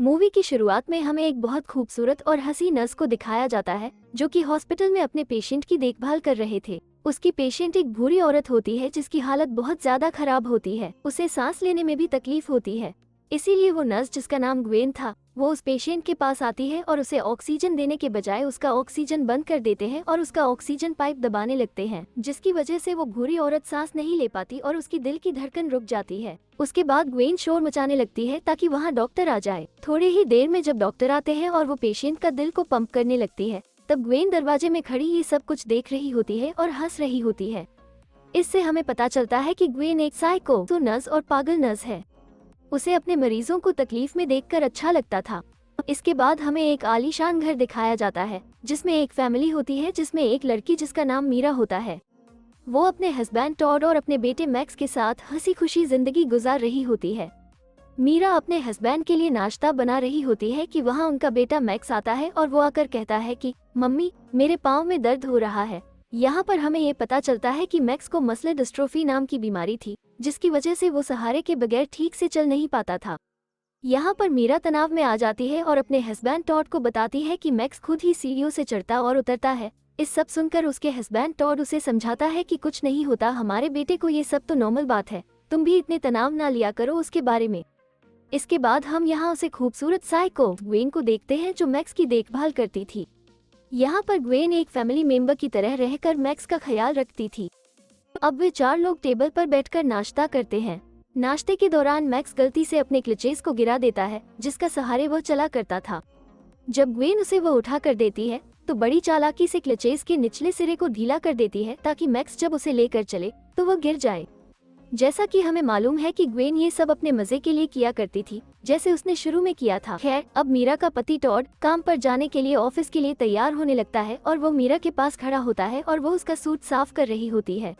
Movie की शुरुआत में हमें एक बहुत खूबसूरत और हंसी नर्स को दिखाया जाता है जो कि हॉस्पिटल में अपने पेशेंट की देखभाल कर रहे थे। उसकी पेशेंट एक बूढ़ी औरत होती है जिसकी हालत बहुत ज्यादा खराब होती है, उसे सांस लेने में भी तकलीफ होती है। इसीलिए वो नर्स जिसका नाम ग्वेन था, वो उस पेशेंट के पास आती है और उसे ऑक्सीजन देने के बजाय उसका ऑक्सीजन बंद कर देते हैं और उसका ऑक्सीजन पाइप दबाने लगते हैं, जिसकी वजह से वो बूढ़ी औरत सांस नहीं ले पाती और उसकी दिल की धड़कन रुक जाती है। उसके बाद ग्वेन शोर मचाने लगती है ताकि वहाँ डॉक्टर आ जाए। थोड़ी ही देर में जब डॉक्टर आते हैं और वो पेशेंट का दिल को पंप करने लगती है, तब ग्वेन दरवाजे में खड़ी ये सब कुछ देख रही होती है और हंस रही होती है। इससे हमें पता चलता है कि ग्वेन एक साइको नर्स और पागल नर्स है। उसे अपने मरीजों को तकलीफ में देखकर अच्छा लगता था। इसके बाद हमें एक आलीशान घर दिखाया जाता है जिसमें एक फैमिली होती है, जिसमें एक लड़की जिसका नाम मीरा होता है। वो अपने हस्बैंड टॉड और अपने बेटे मैक्स के साथ हंसी खुशी जिंदगी गुजार रही होती है। मीरा अपने हस्बैंड के लिए नाश्ता बना रही होती है कि वहाँ उनका बेटा मैक्स आता है और वो आकर कहता है कि मम्मी, मेरे पाँव में दर्द हो रहा है। यहाँ पर हमें ये पता चलता है कि मैक्स को मसलर डिस्ट्रोफी नाम की बीमारी थी, जिसकी वजह से वो सहारे के बगैर ठीक से चल नहीं पाता था। यहाँ पर मीरा तनाव में आ जाती है और अपने हस्बैंड टॉड को बताती है कि मैक्स खुद ही सीढ़ियों से चढ़ता और उतरता है। इस सब सुनकर उसके हस्बैंड टॉड उसे समझाता है कि कुछ नहीं होता, हमारे बेटे को ये सब तो नॉर्मल बात है, तुम भी इतने तनाव ना लिया करो उसके बारे में। इसके बाद हम यहाँ उसे खूबसूरत साइको ग्वेन को देखते हैं जो मैक्स की देखभाल करती थी। यहाँ पर ग्वेन एक फैमिली मेंबर की तरह रहकर मैक्स का ख्याल रखती थी। अब वे 4 लोग टेबल पर बैठकर नाश्ता करते हैं। नाश्ते के दौरान मैक्स गलती से अपने क्लचेस को गिरा देता है जिसका सहारे वह चला करता था। जब ग्वेन उसे वह उठा कर देती है तो बड़ी चालाकी से क्लचेस के निचले सिरे को ढीला कर देती है ताकि मैक्स जब उसे लेकर चले तो वह गिर जाए। जैसा कि हमें मालूम है कि ग्वेन ये सब अपने मजे के लिए किया करती थी, जैसे उसने शुरू में किया था। खैर, अब मीरा का पति टॉड काम पर जाने के लिए ऑफिस के लिए तैयार होने लगता है और वो मीरा के पास खड़ा होता है और वो उसका सूट साफ कर रही होती है।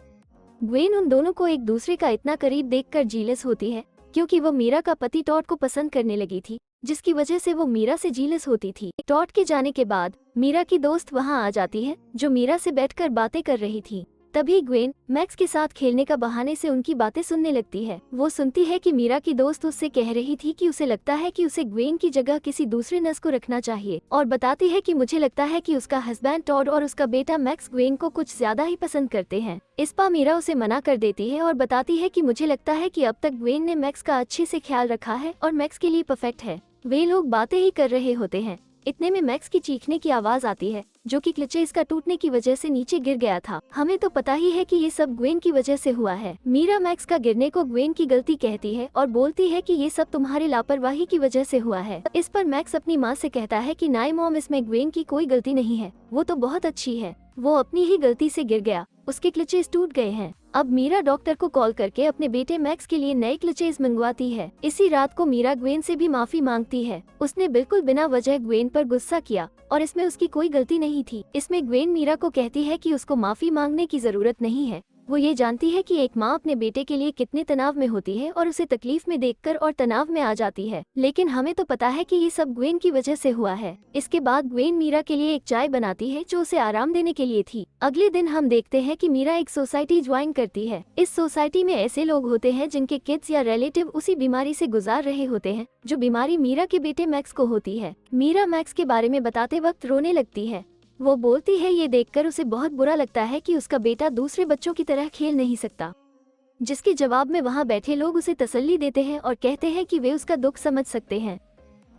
ग्वेन उन दोनों को एक दूसरे का इतना करीब देखकर जीलस होती है क्योंकि वो मीरा का पति टॉड को पसंद करने लगी थी, जिसकी वजह से वो मीरा से जीलस होती थी। टॉड के जाने के बाद मीरा की दोस्त वहाँ आ जाती है जो मीरा से बैठकर बातें कर रही थी। तभी ग्वेन मैक्स के साथ खेलने का बहाने से उनकी बातें सुनने लगती है। वो सुनती है कि मीरा की दोस्त उससे कह रही थी कि उसे लगता है कि उसे ग्वेन की जगह किसी दूसरे नर्स को रखना चाहिए, और बताती है कि मुझे लगता है कि उसका हस्बैंड टॉड और उसका बेटा मैक्स ग्वेन को कुछ ज्यादा ही पसंद करते हैं। इस पर मीरा उसे मना कर देती है और बताती है कि मुझे लगता है कि अब तक ग्वेन ने मैक्स का अच्छे से ख्याल रखा है और मैक्स के लिए परफेक्ट है। वे लोग बातें ही कर रहे होते हैं, इतने में मैक्स की चीखने की आवाज आती है जो कि क्लचेस का टूटने की वजह से नीचे गिर गया था। हमें तो पता ही है कि ये सब ग्वेन की वजह से हुआ है। मीरा मैक्स का गिरने को ग्वेन की गलती कहती है और बोलती है कि ये सब तुम्हारी लापरवाही की वजह से हुआ है। इस पर मैक्स अपनी माँ से कहता है कि नाई मॉम, इसमें ग्वेन की कोई गलती नहीं है, वो तो बहुत अच्छी है, वो अपनी ही गलती से गिर गया, उसके क्लचेस टूट गए हैं। अब मीरा डॉक्टर को कॉल करके अपने बेटे मैक्स के लिए नए क्लचेस मंगवाती है। इसी रात को मीरा ग्वेन से भी माफी मांगती है। उसने बिल्कुल बिना वजह ग्वेन पर गुस्सा किया और इसमें उसकी कोई गलती नहीं थी। इसमें ग्वेन मीरा को कहती है कि उसको माफी मांगने की जरूरत नहीं है। वो ये जानती है कि एक माँ अपने बेटे के लिए कितने तनाव में होती है और उसे तकलीफ में देखकर और तनाव में आ जाती है, लेकिन हमें तो पता है कि ये सब ग्वेन की वजह से हुआ है। इसके बाद ग्वेन मीरा के लिए एक चाय बनाती है जो उसे आराम देने के लिए थी। अगले दिन हम देखते हैं कि मीरा एक सोसाइटी ज्वाइन करती है। इस सोसाइटी में ऐसे लोग होते हैं जिनके किड्स या रिलेटिव उसी बीमारी से गुजार रहे होते हैं जो बीमारी मीरा के बेटे मैक्स को होती है। मीरा मैक्स के बारे में बताते वक्त रोने लगती है। वो बोलती है ये देखकर उसे बहुत बुरा लगता है कि उसका बेटा दूसरे बच्चों की तरह खेल नहीं सकता, जिसके जवाब में वहाँ बैठे लोग उसे तसल्ली देते हैं और कहते हैं कि वे उसका दुख समझ सकते हैं।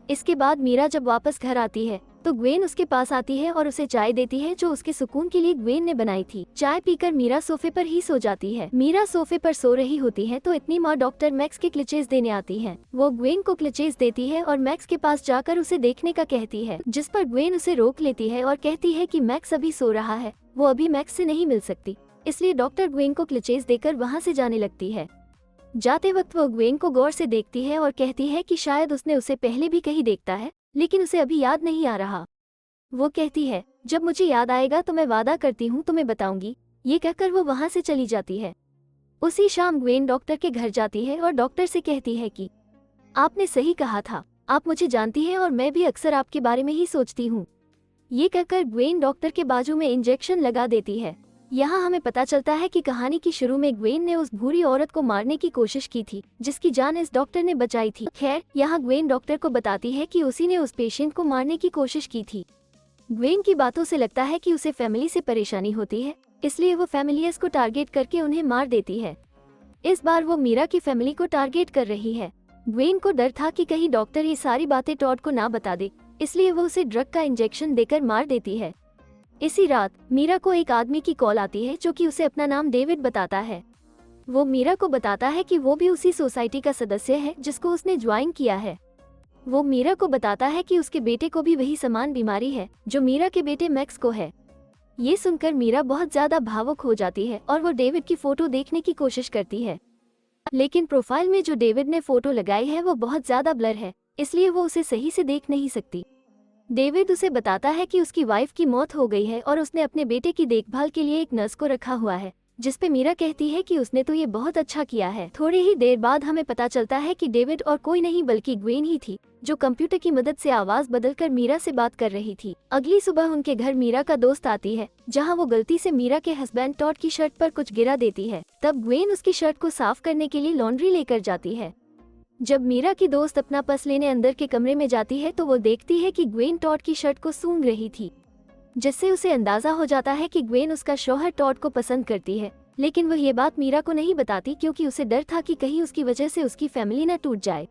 इसके बाद मीरा जब वापस घर आती है तो ग्वेन उसके पास आती है और उसे चाय देती है जो उसके सुकून के लिए ग्वेन ने बनाई थी। चाय पीकर मीरा सोफे पर ही सो जाती है। मीरा सोफे पर सो रही होती है तो इतनी माँ डॉक्टर मैक्स के क्लचेस देने आती है। वो ग्वेन को क्लचेस देती है और मैक्स के पास जाकर उसे देखने का कहती है, जिस पर ग्वेन उसे रोक लेती है और कहती है कि मैक्स अभी सो रहा है, वो अभी मैक्स से नहीं मिल सकती, इसलिए डॉक्टर ग्वेन को क्लचेस देकर वहाँ से जाने लगती है। जाते वक्त वो ग्वेन को गौर से देखती है और कहती है कि शायद उसने उसे पहले भी कहीं देखता है, लेकिन उसे अभी याद नहीं आ रहा। वो कहती है, जब मुझे याद आएगा तो मैं वादा करती हूँ तुम्हें बताऊंगी। ये कहकर वो वहाँ से चली जाती है। उसी शाम ग्वेन डॉक्टर के घर जाती है और डॉक्टर से कहती है कि आपने सही कहा था, आप मुझे जानती हैं और मैं भी अक्सर आपके बारे में ही सोचती हूँ। ये कहकर ग्वेन डॉक्टर के बाजू में इंजेक्शन लगा देती है यहाँ हमें पता चलता है कि कहानी की शुरू में ग्वेन ने उस भूरी औरत को मारने की कोशिश की थी जिसकी जान इस डॉक्टर ने बचाई थी। खैर, यहाँ ग्वेन डॉक्टर को बताती है कि उसी ने उस पेशेंट को मारने की कोशिश की थी। ग्वेन की बातों से लगता है कि उसे फैमिली से परेशानी होती है, इसलिए वो फैमिलियर्स को टारगेट करके उन्हें मार देती है। इस बार वो मीरा की फैमिली को टारगेट कर रही है। ग्वेन को डर था कि कहीं डॉक्टर ये सारी बातें टॉड को ना बता दे, इसलिए वो उसे ड्रग का इंजेक्शन देकर मार देती है। इसी रात मीरा को एक आदमी की कॉल आती है जो कि उसे अपना नाम डेविड बताता है। वो मीरा को बताता है कि वो भी उसी सोसाइटी का सदस्य है जिसको उसने ज्वाइन किया है। वो मीरा को बताता है कि उसके बेटे को भी वही समान बीमारी है जो मीरा के बेटे मैक्स को है। ये सुनकर मीरा बहुत ज्यादा भावुक हो जाती है और वो डेविड की फोटो देखने की कोशिश करती है, लेकिन प्रोफाइल में जो डेविड ने फोटो लगाई है वो बहुत ज्यादा ब्लर है, इसलिए वो उसे सही से देख नहीं सकती। डेविड उसे बताता है कि उसकी वाइफ की मौत हो गई है और उसने अपने बेटे की देखभाल के लिए एक नर्स को रखा हुआ है, जिस पे मीरा कहती है कि उसने तो ये बहुत अच्छा किया है। थोड़ी ही देर बाद हमें पता चलता है कि डेविड और कोई नहीं बल्कि ग्वेन ही थी जो कंप्यूटर की मदद से आवाज बदलकर मीरा से बात कर रही थी। अगली सुबह उनके घर मीरा का दोस्त आती है, जहां वो गलती से मीरा के हस्बैंड टॉड की शर्ट पर कुछ गिरा देती है। तब ग्वेन उसकी शर्ट को साफ करने के लिए लॉन्ड्री लेकर जाती है। जब मीरा की दोस्त अपना पर्स लेने अंदर के कमरे में जाती है तो वो देखती है कि ग्वेन टॉड की शर्ट को सूंघ रही थी, जिससे उसे अंदाजा हो जाता है कि ग्वेन उसका शौहर टॉड को पसंद करती है। लेकिन वह ये बात मीरा को नहीं बताती क्योंकि उसे डर था कि कहीं उसकी वजह से उसकी फैमिली न टूट जाए।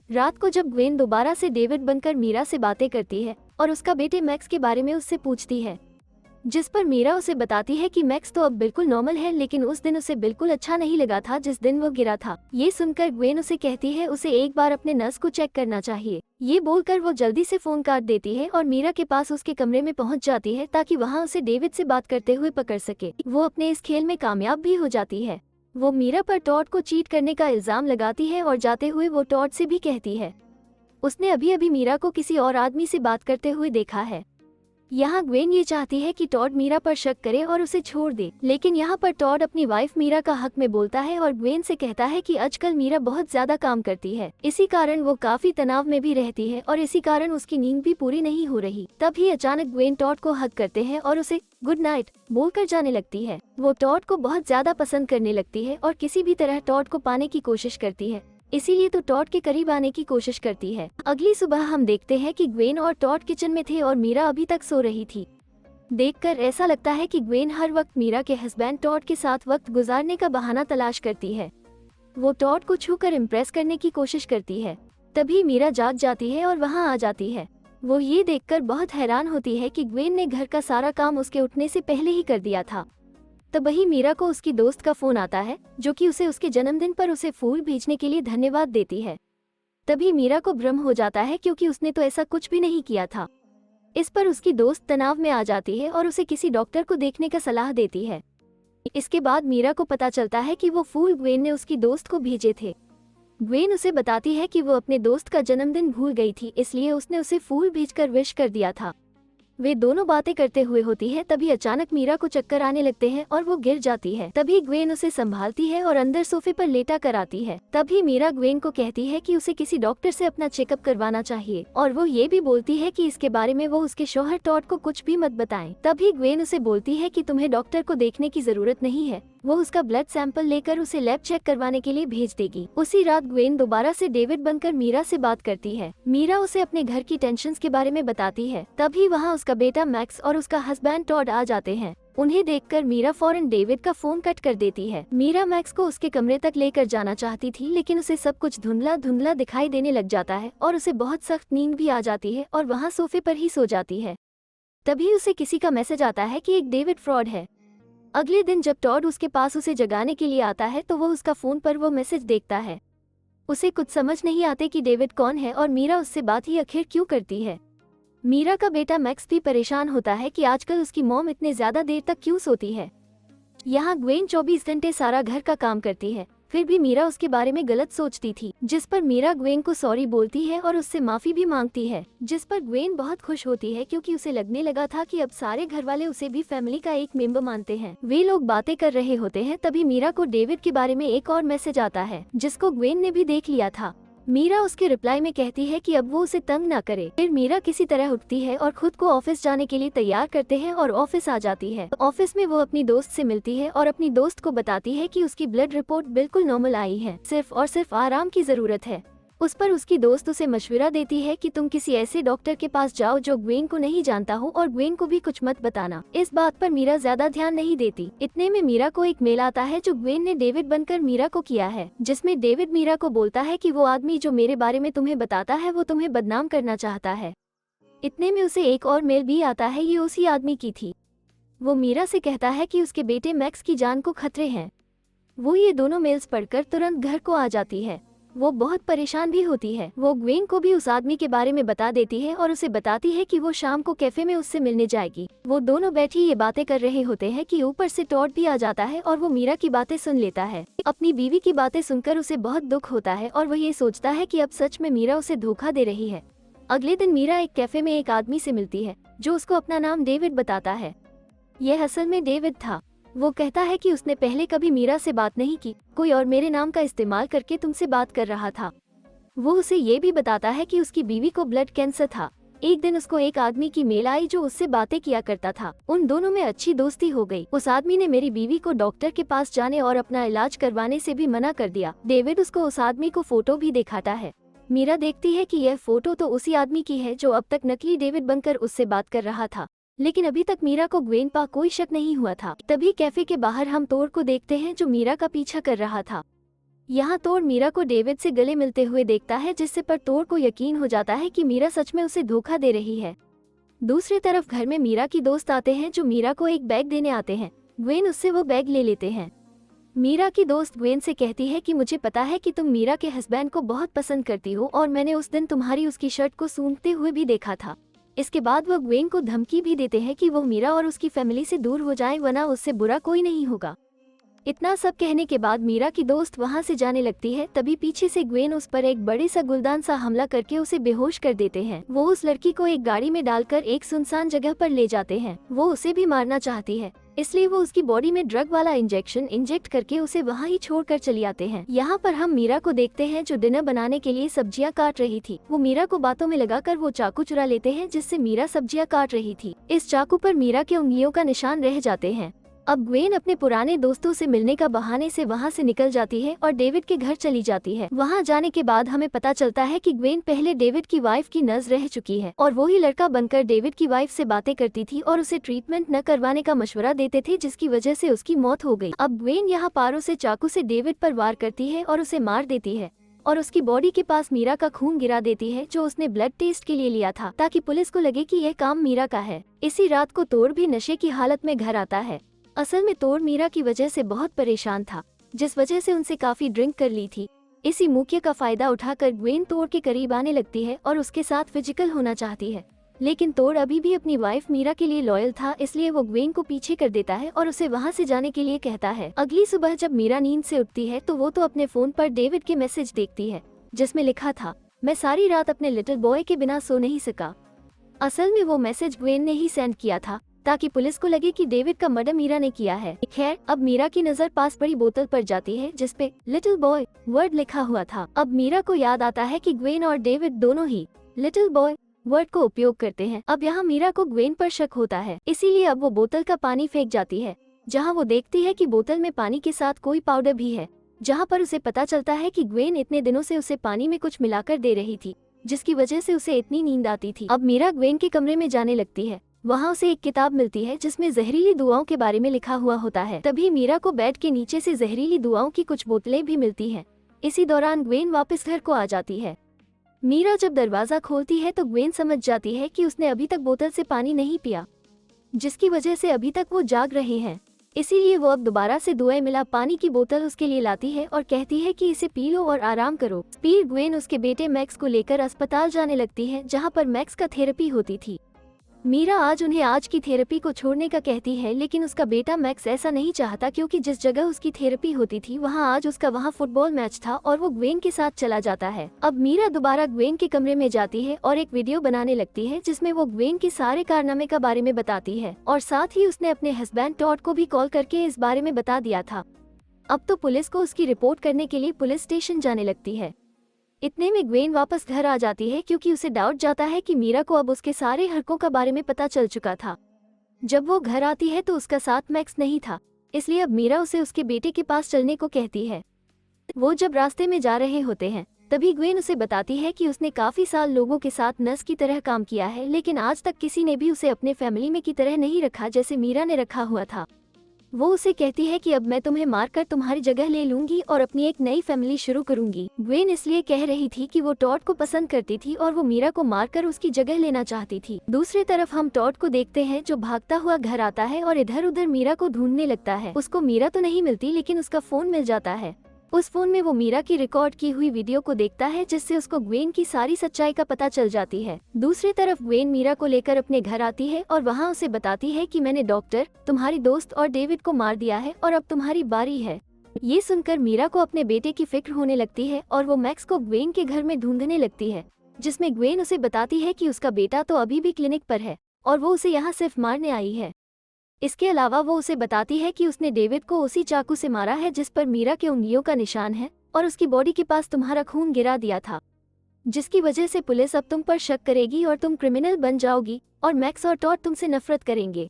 रात को जब ग्वेन दोबारा से डेविड बनकर मीरा से बातें करती है और उसका बेटे मैक्स के बारे में उससे पूछती है, जिस पर मीरा उसे बताती है कि मैक्स तो अब बिल्कुल नॉर्मल है, लेकिन उस दिन उसे बिल्कुल अच्छा नहीं लगा था जिस दिन वो गिरा था। ये सुनकर ग्वेन उसे कहती है उसे एक बार अपने नर्स को चेक करना चाहिए। ये बोलकर वो जल्दी से फोन काट देती है और मीरा के पास उसके कमरे में पहुंच जाती है ताकि वहां उसे डेविड से बात करते हुए पकड़ सके। वो अपने इस खेल में कामयाब भी हो जाती है। वो मीरा पर टॉड को चीट करने का इल्जाम लगाती है और जाते हुए वो टॉड से भी कहती है उसने अभी अभी मीरा को किसी और आदमी से बात करते हुए देखा है। यहाँ ग्वेन ये चाहती है कि टॉड मीरा पर शक करे और उसे छोड़ दे, लेकिन यहाँ पर टॉड अपनी वाइफ मीरा का हक में बोलता है और ग्वेन से कहता है कि आजकल मीरा बहुत ज्यादा काम करती है, इसी कारण वो काफी तनाव में भी रहती है और इसी कारण उसकी नींद भी पूरी नहीं हो रही। तभी अचानक ग्वेन टॉड को हक करते हैं और उसे गुड नाइट बोलकर जाने लगती है। वो टॉड को बहुत ज्यादा पसंद करने लगती है और किसी भी तरह टॉड को पाने की कोशिश करती है, इसीलिए तो टॉड के करीब आने की कोशिश करती है। अगली सुबह हम देखते हैं कि ग्वेन और टॉड किचन में थे और मीरा अभी तक सो रही थी। देखकर ऐसा लगता है कि ग्वेन हर वक्त मीरा के हस्बैंड टॉड के साथ वक्त गुजारने का बहाना तलाश करती है। वो टॉड को छूकर इम्प्रेस करने की कोशिश करती है। तभी मीरा जाग जाती है और वहाँ आ जाती है। वो ये देखकर बहुत हैरान होती है कि ग्वेन ने घर का सारा काम उसके उठने से पहले ही कर दिया था। तब वही मीरा को उसकी दोस्त का फोन आता है जो कि उसे उसके जन्मदिन पर उसे फूल भेजने के लिए धन्यवाद देती है। तभी मीरा को भ्रम हो जाता है क्योंकि उसने तो ऐसा कुछ भी नहीं किया था। इस पर उसकी दोस्त तनाव में आ जाती है और उसे किसी डॉक्टर को देखने का सलाह देती है। इसके बाद मीरा को पता चलता है कि वो फूल ग्वेन ने उसकी दोस्त को भेजे थे। ग्वेन उसे बताती है कि वो अपने दोस्त का जन्मदिन भूल गई थी, इसलिए उसने उसे फूल भेजकर विश कर दिया था। वे दोनों बातें करते हुए होती है, तभी अचानक मीरा को चक्कर आने लगते हैं और वो गिर जाती है। तभी ग्वेन उसे संभालती है और अंदर सोफे पर लेटा कर आती है। तभी मीरा ग्वेन को कहती है कि उसे किसी डॉक्टर से अपना चेकअप करवाना चाहिए और वो ये भी बोलती है कि इसके बारे में वो उसके शौहर टॉड को कुछ भी मत बताएं। तभी ग्वेन उसे बोलती है कि तुम्हें डॉक्टर को देखने की जरूरत नहीं है, वो उसका ब्लड सैंपल लेकर उसे लैब चेक करवाने के लिए भेज देगी। उसी रात ग्वेन दोबारा से डेविड बनकर मीरा से बात करती है। मीरा उसे अपने घर की टेंशन्स के बारे में बताती है। तभी वहाँ उसका बेटा मैक्स और उसका हस्बैंड टॉड आ जाते हैं। उन्हें देखकर मीरा फौरन डेविड का फोन कट कर देती है। मीरा मैक्स को उसके कमरे तक लेकर जाना चाहती थी, लेकिन उसे सब कुछ धुंधला धुंधला दिखाई देने लग जाता है और उसे बहुत सख्त नींद भी आ जाती है और वहाँ सोफे पर ही सो जाती है। तभी उसे किसी का मैसेज आता है कि एक डेविड फ्रॉड है। अगले दिन जब टॉड उसके पास उसे जगाने के लिए आता है तो वो उसका फोन पर वो मैसेज देखता है। उसे कुछ समझ नहीं आते कि डेविड कौन है और मीरा उससे बात ही आखिर क्यों करती है। मीरा का बेटा मैक्स भी परेशान होता है कि आजकल उसकी मॉम इतने ज्यादा देर तक क्यों सोती है। यहाँ ग्वेन 24 घंटे सारा घर का काम करती है, फिर भी मीरा उसके बारे में गलत सोचती थी, जिस पर मीरा ग्वेन को सॉरी बोलती है और उससे माफी भी मांगती है, जिस पर ग्वेन बहुत खुश होती है क्योंकि उसे लगने लगा था कि अब सारे घर वाले उसे भी फैमिली का एक मेंबर मानते हैं। वे लोग बातें कर रहे होते हैं, तभी मीरा को डेविड के बारे में एक और मैसेज आता है जिसको ग्वेन ने भी देख लिया था। मीरा उसके रिप्लाई में कहती है कि अब वो उसे तंग ना करे। फिर मीरा किसी तरह उठती है और खुद को ऑफिस जाने के लिए तैयार करते हैं और ऑफिस आ जाती है। ऑफिस में वो अपनी दोस्त से मिलती है और अपनी दोस्त को बताती है कि उसकी ब्लड रिपोर्ट बिल्कुल नॉर्मल आई है, सिर्फ और सिर्फ आराम की जरूरत है। उस पर उसकी दोस्त उसे मशवरा देती है कि तुम किसी ऐसे डॉक्टर के पास जाओ जो ग्वेन को नहीं जानता हो और ग्वेन को भी कुछ मत बताना। इस बात पर मीरा ज्यादा ध्यान नहीं देती। इतने में मीरा को एक मेल आता है जो ग्वेन ने डेविड बनकर मीरा को किया है, जिसमें डेविड मीरा को बोलता है कि वो आदमी जो मेरे बारे में तुम्हें बताता है वो तुम्हें बदनाम करना चाहता है। इतने में उसे एक और मेल भी आता है, ये उसी आदमी की थी। वो मीरा से कहता है कि उसके बेटे मैक्स की जान को खतरे हैं। वो ये दोनों मेल्स पढ़कर तुरंत घर को आ जाती है। वो बहुत परेशान भी होती है। वो ग्वेन को भी उस आदमी के बारे में बता देती है और उसे बताती है कि वो शाम को कैफे में उससे मिलने जाएगी। वो दोनों बैठी ये बातें कर रहे होते हैं कि ऊपर से टॉड भी आ जाता है और वो मीरा की बातें सुन लेता है। अपनी बीवी की बातें सुनकर उसे बहुत दुख होता है और वह ये सोचता है कि अब सच में मीरा उसे धोखा दे रही है। अगले दिन मीरा एक कैफे में एक आदमी से मिलती है जो उसको अपना नाम डेविड बताता है। यह असल में डेविड था। वो कहता है कि उसने पहले कभी मीरा से बात नहीं की, कोई और मेरे नाम का इस्तेमाल करके तुमसे बात कर रहा था। वो उसे ये भी बताता है कि उसकी बीवी को ब्लड कैंसर था। एक दिन उसको एक आदमी की मेल आई जो उससे बातें किया करता था। उन दोनों में अच्छी दोस्ती हो गई। उस आदमी ने मेरी बीवी को डॉक्टर के पास जाने और अपना इलाज करवाने से भी मना कर दिया। डेविड उसको उस आदमी को फोटो भी दिखाता है। मीरा देखती है कि यह फोटो तो उसी आदमी की है जो अब तक नकली डेविड बनकर उससे बात कर रहा था। लेकिन अभी तक मीरा को ग्वेन पर कोई शक नहीं हुआ था। तभी कैफे के बाहर हम तोड़ को देखते हैं जो मीरा का पीछा कर रहा था। यहाँ तोड़ मीरा को डेविड से गले मिलते हुए देखता है, जिससे पर तोड़ को यकीन हो जाता है कि मीरा सच में उसे धोखा दे रही है। दूसरी तरफ घर में मीरा की दोस्त आते हैं जो मीरा को एक बैग देने आते हैं। ग्वेन उससे वो बैग ले लेते हैं। मीरा की दोस्त ग्वेन से कहती है कि मुझे पता है कि तुम मीरा के हस्बैंड को बहुत पसंद करती हो और मैंने उस दिन तुम्हारी उसकी शर्ट को सूंघते हुए भी देखा था। इसके बाद वो ग्वेन को धमकी भी देते हैं कि वो मीरा और उसकी फैमिली से दूर हो जाए, वरना उससे बुरा कोई नहीं होगा। इतना सब कहने के बाद मीरा की दोस्त वहां से जाने लगती है। तभी पीछे से ग्वेन उस पर एक बड़े सा गुलदान सा हमला करके उसे बेहोश कर देते हैं। वो उस लड़की को एक गाड़ी में डालकर एक सुनसान जगह पर ले जाते हैं। वो उसे भी मारना चाहती है, इसलिए वो उसकी बॉडी में ड्रग वाला इंजेक्शन इंजेक्ट करके उसे वहाँ ही छोड़कर चली आते हैं। यहाँ पर हम मीरा को देखते हैं जो डिनर बनाने के लिए सब्जियां काट रही थी। वो मीरा को बातों में लगाकर वो चाकू चुरा लेते हैं जिससे मीरा सब्जियां काट रही थी। इस चाकू पर मीरा के उंगलियों का निशान रह जाते हैं। अब ग्वेन अपने पुराने दोस्तों से मिलने का बहाने से वहाँ से निकल जाती है और डेविड के घर चली जाती है। वहाँ जाने के बाद हमें पता चलता है कि ग्वेन पहले डेविड की वाइफ की नर्स रह चुकी है और वही लड़का बनकर डेविड की वाइफ से बातें करती थी और उसे ट्रीटमेंट न करवाने का मशवरा देते थे, जिसकी वजह से उसकी मौत हो गई। अब ग्वेन यहाँ पारों से चाकू से डेविड पर वार करती है और उसे मार देती है और उसकी बॉडी के पास मीरा का खून गिरा देती है जो उसने ब्लड टेस्ट के लिए लिया था, ताकि पुलिस को लगे कि यह काम मीरा का है। इसी रात को तोड़ भी नशे की हालत में घर आता है। असल में तोड़ मीरा की वजह से बहुत परेशान था, जिस वजह से उनसे काफी ड्रिंक कर ली थी। इसी मौके का फायदा उठाकर ग्वेन तोड़ के करीब आने लगती है और उसके साथ फिजिकल होना चाहती है, लेकिन तोड़ अभी भी अपनी वाइफ मीरा के लिए लॉयल था, इसलिए वो ग्वेन को पीछे कर देता है और उसे वहाँ से जाने के लिए कहता है। अगली सुबह जब मीरा नींद से उठती है तो वो तो अपने फोन पर डेविड के मैसेज देखती है जिसमें लिखा था, मैं सारी रात अपने लिटिल बॉय के बिना सो नहीं सका। असल में वो मैसेज ग्वेन ने ही सेंड किया था ताकि पुलिस को लगे कि डेविड का मर्डर मीरा ने किया है। खैर, अब मीरा की नजर पास पड़ी बोतल पर जाती है जिसपे लिटिल बॉय वर्ड लिखा हुआ था। अब मीरा को याद आता है कि ग्वेन और डेविड दोनों ही लिटिल बॉय वर्ड को उपयोग करते हैं। अब यहाँ मीरा को ग्वेन पर शक होता है, इसीलिए अब वो बोतल का पानी फेंक जाती है, जहाँ वो देखती है कि बोतल में पानी के साथ कोई पाउडर भी है, जहाँ पर उसे पता चलता है कि ग्वेन इतने दिनों से उसे पानी में कुछ मिलाकर दे रही थी, जिसकी वजह से उसे इतनी नींद आती थी। अब मीरा ग्वेन के कमरे में जाने लगती है। वहाँ उसे एक किताब मिलती है जिसमें जहरीली दुआओं के बारे में लिखा हुआ होता है। तभी मीरा को बेड के नीचे से जहरीली दुआओं की कुछ बोतलें भी मिलती हैं। इसी दौरान ग्वेन वापस घर को आ जाती है। मीरा जब दरवाजा खोलती है तो ग्वेन समझ जाती है कि उसने अभी तक बोतल से पानी नहीं पिया, जिसकी वजह से अभी तक वो जाग रहे हैं। इसीलिए वो अब दोबारा से दुआएं मिला पानी की बोतल उसके लिए लाती है और कहती है कि इसे पी लो और आराम करो। फिर ग्वेन उसके बेटे मैक्स को लेकर अस्पताल जाने लगती है, जहाँ पर मैक्स का थेरेपी होती थी। मीरा आज उन्हें आज की थेरेपी को छोड़ने का कहती है, लेकिन उसका बेटा मैक्स ऐसा नहीं चाहता, क्योंकि जिस जगह उसकी थेरेपी होती थी वहाँ आज उसका वहाँ फुटबॉल मैच था और वो ग्वेन के साथ चला जाता है। अब मीरा दोबारा ग्वेन के कमरे में जाती है और एक वीडियो बनाने लगती है जिसमें वो ग्वेन के सारे कारनामे का बारे में बताती है और साथ ही उसने अपने हस्बैंड टॉड को भी कॉल करके इस बारे में बता दिया था। अब तो पुलिस को उसकी रिपोर्ट करने के लिए पुलिस स्टेशन जाने लगती है। इतने में ग्वेन वापस घर आ जाती है क्योंकि उसे डाउट जाता है कि मीरा को अब उसके सारे हरकतों का बारे में पता चल चुका था। जब वो घर आती है तो उसका साथ मैक्स नहीं था, इसलिए अब मीरा उसे उसके बेटे के पास चलने को कहती है। वो जब रास्ते में जा रहे होते हैं तभी ग्वेन उसे बताती है कि उसने काफी साल लोगों के साथ नर्स की तरह काम किया है, लेकिन आज तक किसी ने भी उसे अपने फैमिली में की तरह नहीं रखा जैसे मीरा ने रखा हुआ था। वो उसे कहती है कि अब मैं तुम्हें मारकर तुम्हारी जगह ले लूंगी और अपनी एक नई फैमिली शुरू करूंगी। ग्वेन इसलिए कह रही थी कि वो टॉड को पसंद करती थी और वो मीरा को मारकर उसकी जगह लेना चाहती थी। दूसरी तरफ हम टॉड को देखते हैं जो भागता हुआ घर आता है और इधर उधर मीरा को ढूंढने लगता है। उसको मीरा तो नहीं मिलती, लेकिन उसका फोन मिल जाता है। उस फोन में वो मीरा की रिकॉर्ड की हुई वीडियो को देखता है, जिससे उसको ग्वेन की सारी सच्चाई का पता चल जाती है। दूसरी तरफ ग्वेन मीरा को लेकर अपने घर आती है और वहाँ उसे बताती है कि मैंने डॉक्टर, तुम्हारी दोस्त और डेविड को मार दिया है और अब तुम्हारी बारी है। ये सुनकर मीरा को अपने बेटे की फिक्र होने लगती है और वो मैक्स को ग्वेन के घर में ढूंढने लगती है, जिसमें ग्वेन उसे बताती है कि उसका बेटा तो अभी भी क्लिनिक पर है और वो उसे यहाँ सिर्फ मारने आई है। इसके अलावा वो उसे बताती है कि उसने डेविड को उसी चाकू से मारा है जिस पर मीरा के उंगलियों का निशान है और उसकी बॉडी के पास तुम्हारा खून गिरा दिया था, जिसकी वजह से पुलिस अब तुम पर शक करेगी और तुम क्रिमिनल बन जाओगी और मैक्स और टॉड तुमसे नफरत करेंगे।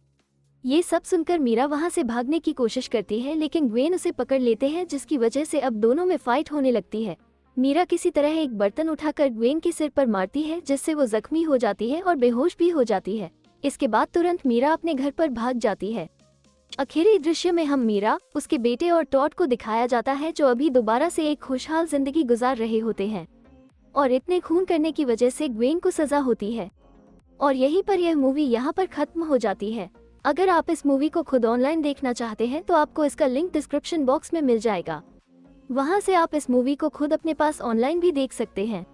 ये सब सुनकर मीरा वहाँ से भागने की कोशिश करती है, लेकिन ग्वेन उसे पकड़ लेते हैं, जिसकी वजह से अब दोनों में फाइट होने लगती है। मीरा किसी तरह एक बर्तन उठाकर ग्वेन के सिर पर मारती है, जिससे वो जख्मी हो जाती है और बेहोश भी हो जाती है। इसके बाद तुरंत मीरा अपने घर पर भाग जाती है। आखिरी दृश्य में हम मीरा, उसके बेटे और टॉड को दिखाया जाता है, जो अभी दोबारा से एक खुशहाल जिंदगी गुजार रहे होते हैं और इतने खून करने की वजह से ग्वेन को सजा होती है। और यहीं पर यह मूवी यहाँ पर खत्म हो जाती है। अगर आप इस मूवी को खुद ऑनलाइन देखना चाहते हैं तो आपको इसका लिंक डिस्क्रिप्शन बॉक्स में मिल जाएगा, वहाँ से आप इस मूवी को खुद अपने पास ऑनलाइन भी देख सकते हैं।